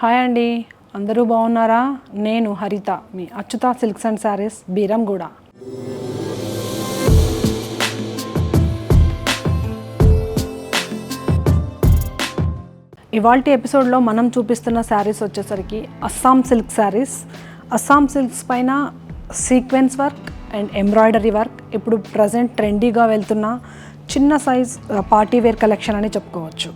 Hi అండి, అందరూ బాగున్నారా? నేను హరిత, మీ అచ్యుత సిల్క్స్ అండ్ శారీస్, బీరంగూడ. ఇవాల్టి ఎపిసోడ్లో మనం చూపిస్తున్న శారీస్ వచ్చేసరికి అస్సాం సిల్క్ శారీస్. అస్సాం సిల్క్స్ పైన sequence work and embroidery work ఇప్పుడు ప్రజెంట్ ట్రెండీగా వెళ్తున్న చిన్న సైజ్ పార్టీ వేర్ కలెక్షన్ అని చెప్పుకోవచ్చు.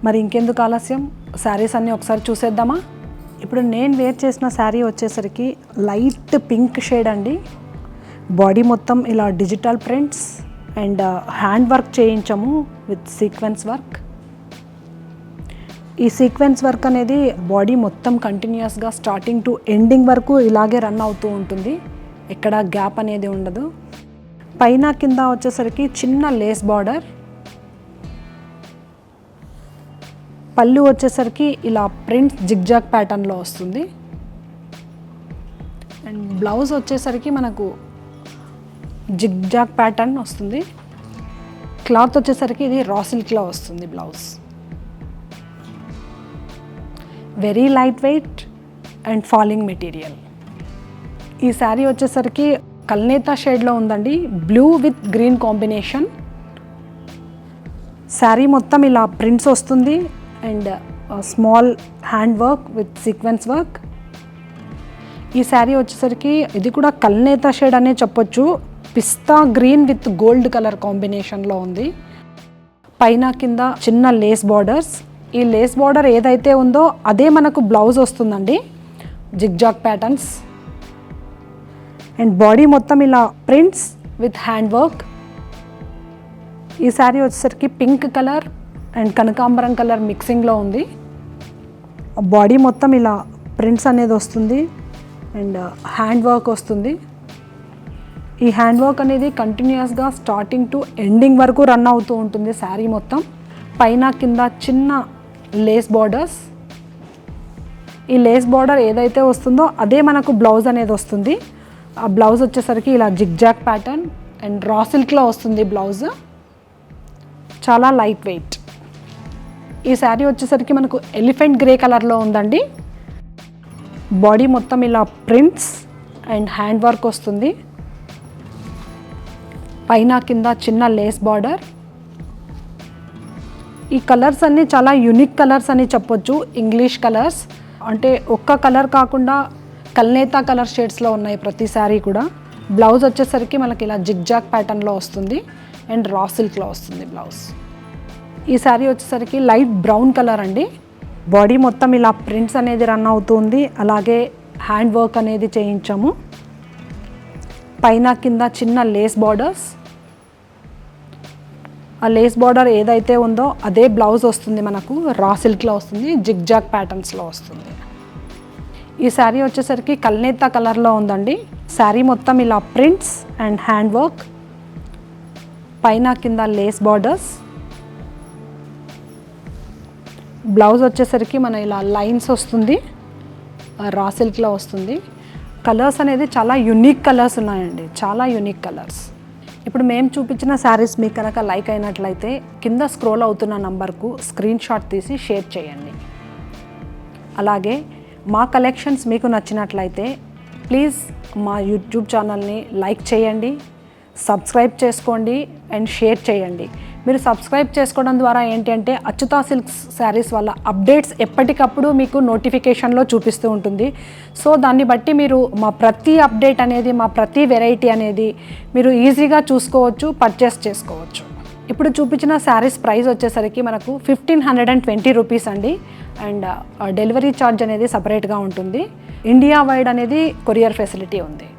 మరి ఇంకెందుకు ఆలస్యం, శారీస్ అన్నీ ఒకసారి చూసేద్దామా? ఇప్పుడు నేను వేర్ చేసిన శారీ వచ్చేసరికి లైట్ పింక్ షేడ్ అండి. బాడీ మొత్తం ఇలా digital prints and hand work చేయించాము విత్ సీక్వెన్స్ వర్క్. ఈ సీక్వెన్స్ వర్క్ అనేది బాడీ మొత్తం కంటిన్యూస్గా స్టార్టింగ్ టు ఎండింగ్ వరకు ఇలాగే రన్ అవుతూ ఉంటుంది, ఎక్కడ గ్యాప్ అనేది ఉండదు. పైన కింద వచ్చేసరికి చిన్న లేస్ బార్డర్, పళ్ళు వచ్చేసరికి ఇలా ప్రింట్ జిగ్జాగ్ ప్యాటర్న్లో వస్తుంది. అండ్ బ్లౌజ్ వచ్చేసరికి మనకు జిగ్జాగ్ ప్యాటర్న్ వస్తుంది. క్లాత్ వచ్చేసరికి ఇది రా సిల్క్లో వస్తుంది blouse. Very light weight and falling material. ఈ శారీ వచ్చేసరికి కల్నేతా షేడ్లో ఉందండి, blue with green combination. Sari మొత్తం ఇలా ప్రింట్స్ వస్తుంది and small hand work with sequence work. ఈ శారీ వచ్చేసరికి ఇది కూడా కల్నేతా షేడ్ అనే చెప్పొచ్చు, పిస్తా గ్రీన్ విత్ గోల్డ్ కలర్ కాంబినేషన్లో ఉంది. పైన కింద చిన్న లేస్ బార్డర్స్. ఈ లేస్ బార్డర్ ఏదైతే ఉందో అదే మనకు బ్లౌజ్ వస్తుందండి, జిగ్జాగ్ ప్యాటర్న్స్. అండ్ బాడీ మొత్తం ఇలా ప్రింట్స్ విత్ హ్యాండ్ వర్క్. ఈ శారీ వచ్చేసరికి పింక్ కలర్ అండ్ కనకాంబరం కలర్ మిక్సింగ్లో ఉంది. బాడీ మొత్తం ఇలా ప్రింట్స్ అనేది వస్తుంది అండ్ హ్యాండ్ వర్క్ వస్తుంది. ఈ హ్యాండ్ వర్క్ అనేది కంటిన్యూస్గా స్టార్టింగ్ టు ఎండింగ్ వరకు రన్ అవుతూ ఉంటుంది శారీ మొత్తం. పైన కింద చిన్న లేస్ బార్డర్స్. ఈ లేస్ బార్డర్ ఏదైతే వస్తుందో అదే మనకు బ్లౌజ్ అనేది వస్తుంది. ఆ బ్లౌజ్ వచ్చేసరికి ఇలా జిగ్జాగ్ ప్యాటర్న్ అండ్ రా సిల్క్లో వస్తుంది బ్లౌజ్. చాలా లైట్ వెయిట్. ఈ శారీ వచ్చేసరికి మనకు ఎలిఫెంట్ గ్రే కలర్లో ఉందండి. బాడీ మొత్తం ఇలా ప్రింట్స్ అండ్ హ్యాండ్ వర్క్ వస్తుంది. పైన కింద చిన్న లేస్ బార్డర్. ఈ కలర్స్ అన్నీ చాలా యూనిక్ కలర్స్ అని చెప్పొచ్చు, ఇంగ్లీష్ కలర్స్. అంటే ఒక్క కలర్ కాకుండా కల్నేతా కలర్ షేడ్స్లో ఉన్నాయి ప్రతి శారీ కూడా. బ్లౌజ్ వచ్చేసరికి మనకి ఇలా జిగ్జాగ్ ప్యాటర్న్లో వస్తుంది అండ్ రా సిల్క్లో వస్తుంది బ్లౌజ్. ఈ శారీ వచ్చేసరికి లైట్ బ్రౌన్ కలర్ అండి. బాడీ మొత్తం ఇలా ప్రింట్స్ అనేది రన్ అవుతుంది, అలాగే హ్యాండ్ వర్క్ అనేది చేయించాము. పైన కింద చిన్న లేస్ బార్డర్స్. ఆ లేస్ బార్డర్ ఏదైతే ఉందో అదే బ్లౌజ్ వస్తుంది మనకు, రా సిల్క్లో వస్తుంది, జిగ్జాగ్ ప్యాటర్న్స్లో వస్తుంది. ఈ శారీ వచ్చేసరికి కల్నేతా కలర్లో ఉందండి. శారీ మొత్తం ఇలా ప్రింట్స్ అండ్ హ్యాండ్ వర్క్. పైన కింద లేస్ బార్డర్స్. బ్లౌజ్ వచ్చేసరికి మన ఇలా లైన్స్ వస్తుంది, రా సిల్క్లో వస్తుంది. కలర్స్ అనేది చాలా యూనిక్ కలర్స్ ఉన్నాయండి, చాలా యూనిక్ కలర్స్. ఇప్పుడు మేము చూపించిన శారీస్ మీకు కనుక లైక్ అయినట్లయితే కింద స్క్రోల్ అవుతున్న నంబర్కు స్క్రీన్ షాట్ తీసి షేర్ చేయండి. అలాగే మా కలెక్షన్స్ మీకు నచ్చినట్లయితే ప్లీజ్ మా యూట్యూబ్ ఛానల్ని లైక్ చేయండి, సబ్స్క్రైబ్ చేసుకోండి అండ్ షేర్ చేయండి. మీరు సబ్స్క్రైబ్ చేసుకోవడం ద్వారా ఏంటంటే అచ్యుత సిల్క్స్ శారీస్ వల్ల అప్డేట్స్ ఎప్పటికప్పుడు మీకు నోటిఫికేషన్లో చూపిస్తూ ఉంటుంది. సో దాన్ని బట్టి మీరు మా ప్రతి అప్డేట్ అనేది, మా ప్రతి వెరైటీ అనేది మీరు ఈజీగా చూసుకోవచ్చు, పర్చేస్ చేసుకోవచ్చు. ఇప్పుడు చూపించిన శారీస్ ప్రైస్ వచ్చేసరికి మనకు 1520 రూపీస్ అండి. అండ్ డెలివరీ ఛార్జ్ అనేది సపరేట్గా ఉంటుంది. ఇండియా వైడ్ అనేది కొరియర్ ఫెసిలిటీ ఉంది.